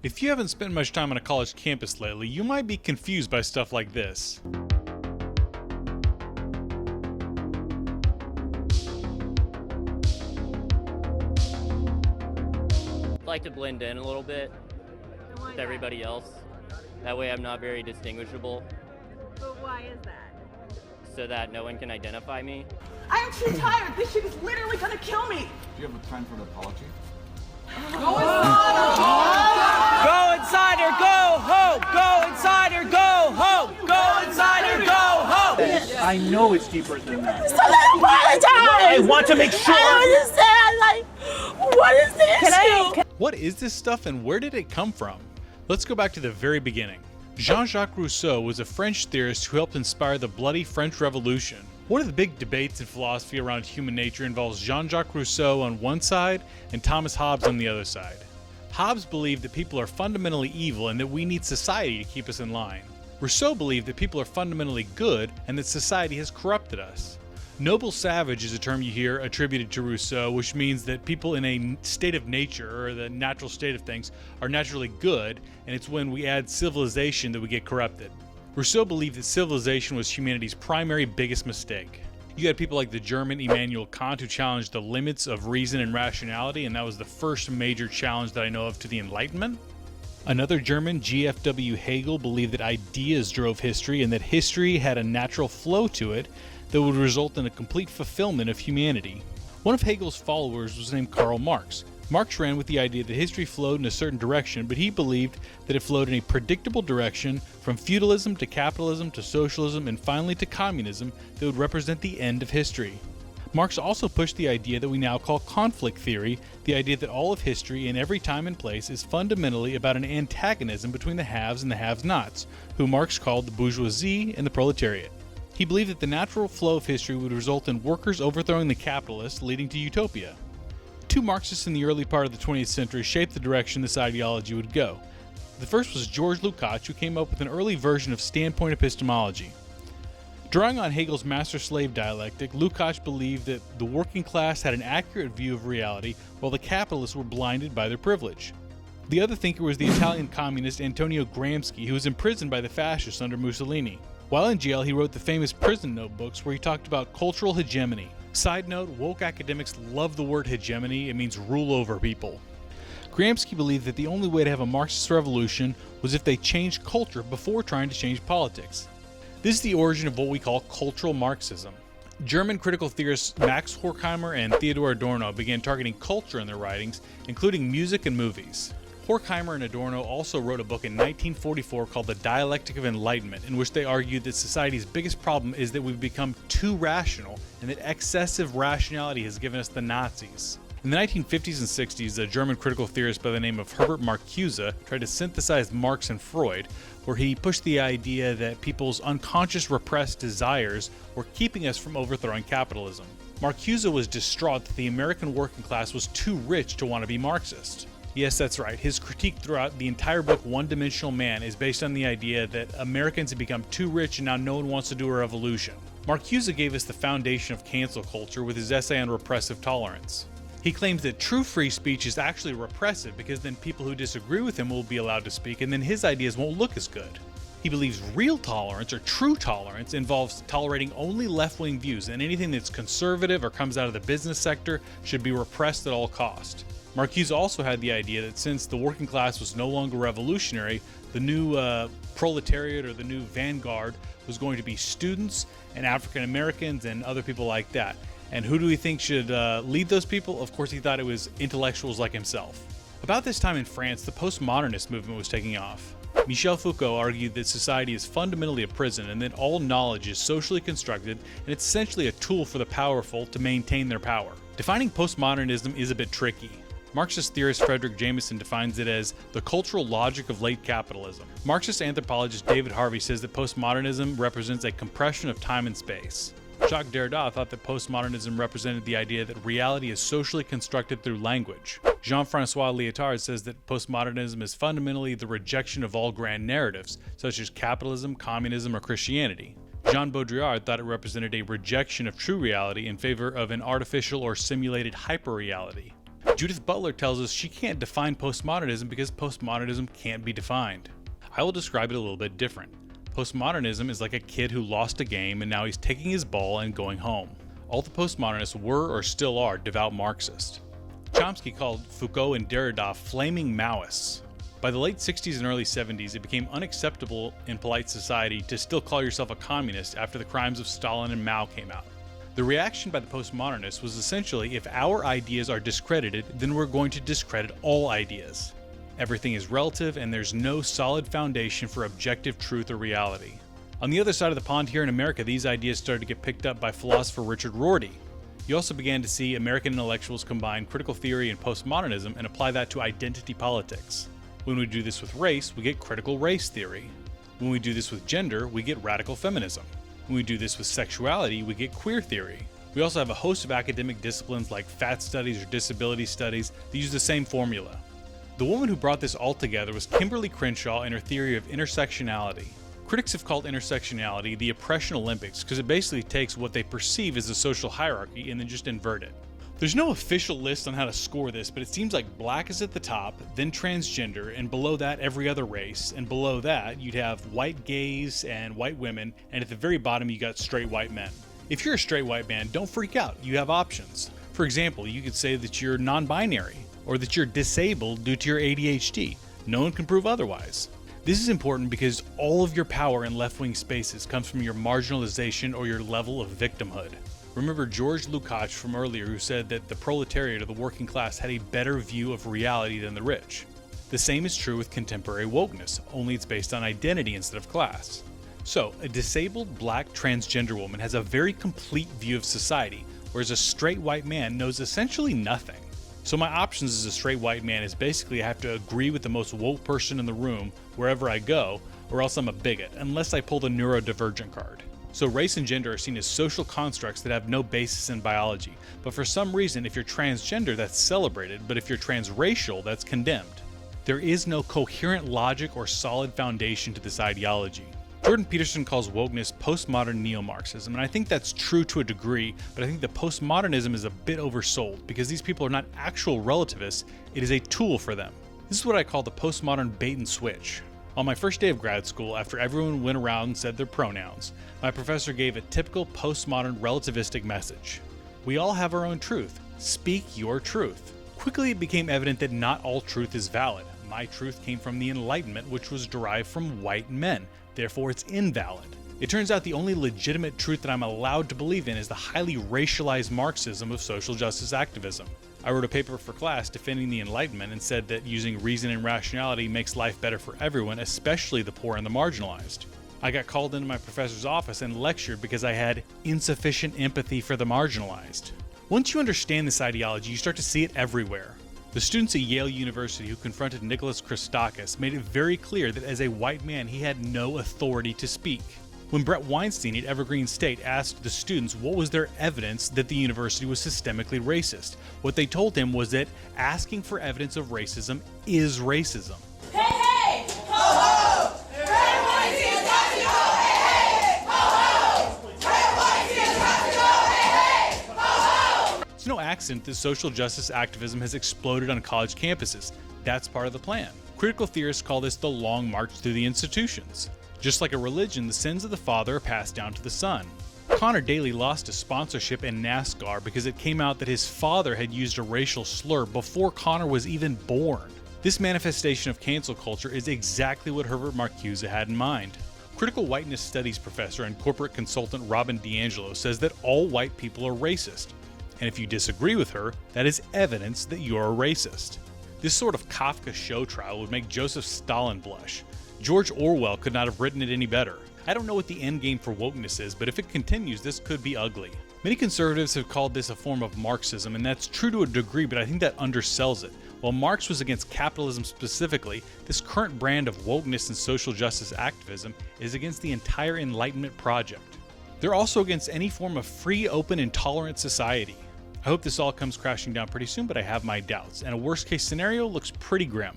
If you haven't spent much time on a college campus lately, you might be confused by stuff like this. I like to blend in a little bit with everybody else. That way I'm not very distinguishable. But why is that? So that no one can identify me. I am too tired. This shit is literally gonna kill me. Do you have a time for an apology? Go inside. Go inside or go home. Go inside or go home. Go inside or go home. I know it's deeper than that. So then apologize. I want to make sure. I understand. Like, what is the issue? What is this stuff and where did it come from? Let's go back to the very beginning. Jean-Jacques Rousseau was a French theorist who helped inspire the bloody French Revolution. One of the big debates in philosophy around human nature involves Jean-Jacques Rousseau on one side and Thomas Hobbes on the other side. Hobbes believed that people are fundamentally evil and that we need society to keep us in line. Rousseau believed that people are fundamentally good and that society has corrupted us. Noble savage is a term you hear attributed to Rousseau, which means that people in a state of nature, or the natural state of things, are naturally good, and it's when we add civilization that we get corrupted. Rousseau believed that civilization was humanity's primary biggest mistake. You had people like the German Immanuel Kant who challenged the limits of reason and rationality, and that was the first major challenge that I know of to the Enlightenment. Another German, G.F.W. Hegel, believed that ideas drove history and that history had a natural flow to it that would result in a complete fulfillment of humanity. One of Hegel's followers was named Karl Marx. Marx ran with the idea that history flowed in a certain direction, but he believed that it flowed in a predictable direction from feudalism to capitalism to socialism and finally to communism that would represent the end of history. Marx also pushed the idea that we now call conflict theory, the idea that all of history in every time and place is fundamentally about an antagonism between the haves and the have-nots, who Marx called the bourgeoisie and the proletariat. He believed that the natural flow of history would result in workers overthrowing the capitalists, leading to utopia. Two Marxists in the early part of the 20th century shaped the direction this ideology would go. The first was George Lukács, who came up with an early version of standpoint epistemology. Drawing on Hegel's master-slave dialectic, Lukács believed that the working class had an accurate view of reality, while the capitalists were blinded by their privilege. The other thinker was the Italian communist Antonio Gramsci, who was imprisoned by the fascists under Mussolini. While in jail, he wrote the famous prison notebooks where he talked about cultural hegemony. Side note, woke academics love the word hegemony. It means rule over people. Gramsci believed that the only way to have a Marxist revolution was if they changed culture before trying to change politics. This is the origin of what we call cultural Marxism. German critical theorists Max Horkheimer and Theodor Adorno began targeting culture in their writings, including music and movies. Horkheimer and Adorno also wrote a book in 1944 called The Dialectic of Enlightenment, in which they argued that society's biggest problem is that we've become too rational and that excessive rationality has given us the Nazis. In the 1950s and 60s, a German critical theorist by the name of Herbert Marcuse tried to synthesize Marx and Freud, where he pushed the idea that people's unconscious repressed desires were keeping us from overthrowing capitalism. Marcuse was distraught that the American working class was too rich to want to be Marxist. Yes, that's right. His critique throughout the entire book, One-Dimensional Man, is based on the idea that Americans have become too rich and now no one wants to do a revolution. Marcuse gave us the foundation of cancel culture with his essay on repressive tolerance. He claims that true free speech is actually repressive because then people who disagree with him will be allowed to speak and then his ideas won't look as good. He believes real tolerance, or true tolerance, involves tolerating only left-wing views, and anything that's conservative or comes out of the business sector should be repressed at all cost. Marcuse also had the idea that since the working class was no longer revolutionary, the new proletariat or the new vanguard was going to be students and African Americans and other people like that. And who do we think should lead those people? Of course, he thought it was intellectuals like himself. About this time in France, the postmodernist movement was taking off. Michel Foucault argued that society is fundamentally a prison and that all knowledge is socially constructed and it's essentially a tool for the powerful to maintain their power. Defining postmodernism is a bit tricky. Marxist theorist Frederick Jameson defines it as the cultural logic of late capitalism. Marxist anthropologist David Harvey says that postmodernism represents a compression of time and space. Jacques Derrida thought that postmodernism represented the idea that reality is socially constructed through language. Jean-François Lyotard says that postmodernism is fundamentally the rejection of all grand narratives, such as capitalism, communism, or Christianity. Jean Baudrillard thought it represented a rejection of true reality in favor of an artificial or simulated hyperreality. Judith Butler tells us she can't define postmodernism because postmodernism can't be defined. I will describe it a little bit different. Postmodernism is like a kid who lost a game and now he's taking his ball and going home. All the postmodernists were or still are devout Marxists. Chomsky called Foucault and Derrida flaming Maoists. By the late 60s and early 70s, it became unacceptable in polite society to still call yourself a communist after the crimes of Stalin and Mao came out. The reaction by the postmodernists was essentially, if our ideas are discredited, then we're going to discredit all ideas. Everything is relative and there's no solid foundation for objective truth or reality. On the other side of the pond here in America, these ideas started to get picked up by philosopher Richard Rorty. You also began to see American intellectuals combine critical theory and postmodernism and apply that to identity politics. When we do this with race, we get critical race theory. When we do this with gender, we get radical feminism. When we do this with sexuality, we get queer theory. We also have a host of academic disciplines like fat studies or disability studies that use the same formula. The woman who brought this all together was Kimberly Crenshaw and her theory of intersectionality. Critics have called intersectionality the oppression Olympics because it basically takes what they perceive as a social hierarchy and then just invert it. There's no official list on how to score this, but it seems like black is at the top, then transgender, and below that every other race, and below that you'd have white gays and white women, and at the very bottom you got straight white men. If you're a straight white man, don't freak out, you have options. For example, you could say that you're non-binary, or that you're disabled due to your ADHD. No one can prove otherwise. This is important because all of your power in left-wing spaces comes from your marginalization or your level of victimhood. Remember George Lukács from earlier who said that the proletariat or the working class had a better view of reality than the rich. The same is true with contemporary wokeness, only it's based on identity instead of class. So, a disabled black transgender woman has a very complete view of society, whereas a straight white man knows essentially nothing. So my options as a straight white man is basically I have to agree with the most woke person in the room wherever I go, or else I'm a bigot, unless I pull the neurodivergent card. So race and gender are seen as social constructs that have no basis in biology, but for some reason if you're transgender that's celebrated, but if you're transracial that's condemned. There is no coherent logic or solid foundation to this ideology. Jordan Peterson calls wokeness postmodern neo-Marxism, and I think that's true to a degree, but I think the postmodernism is a bit oversold because these people are not actual relativists, it is a tool for them. This is what I call the postmodern bait and switch. On my first day of grad school, after everyone went around and said their pronouns, my professor gave a typical postmodern relativistic message. We all have our own truth. Speak your truth. Quickly it became evident that not all truth is valid. My truth came from the Enlightenment, which was derived from white men. Therefore it's invalid. It turns out the only legitimate truth that I'm allowed to believe in is the highly racialized Marxism of social justice activism. I wrote a paper for class defending the Enlightenment and said that using reason and rationality makes life better for everyone, especially the poor and the marginalized. I got called into my professor's office and lectured because I had insufficient empathy for the marginalized. Once you understand this ideology, you start to see it everywhere. The students at Yale University who confronted Nicholas Christakis made it very clear that as a white man he had no authority to speak. When Brett Weinstein at Evergreen State asked the students what was their evidence that the university was systemically racist, what they told him was that asking for evidence of racism is racism. Hey, hey! Ho, ho! Brett Weinstein's got to go! Hey, hey! Ho, ho! Brett Weinstein's got to go! Hey, hey! Ho, ho! It's no accident that social justice activism has exploded on college campuses. That's part of the plan. Critical theorists call this the long march through the institutions. Just like a religion, the sins of the father are passed down to the son. Connor Daly lost his sponsorship in NASCAR because it came out that his father had used a racial slur before Connor was even born. This manifestation of cancel culture is exactly what Herbert Marcuse had in mind. Critical whiteness studies professor and corporate consultant Robin DiAngelo says that all white people are racist. And if you disagree with her, that is evidence that you're a racist. This sort of Kafka show trial would make Joseph Stalin blush. George Orwell could not have written it any better. I don't know what the end game for wokeness is, but if it continues, this could be ugly. Many conservatives have called this a form of Marxism, and that's true to a degree, but I think that undersells it. While Marx was against capitalism specifically, this current brand of wokeness and social justice activism is against the entire Enlightenment project. They're also against any form of free, open, and tolerant society. I hope this all comes crashing down pretty soon, but I have my doubts, and a worst case scenario looks pretty grim.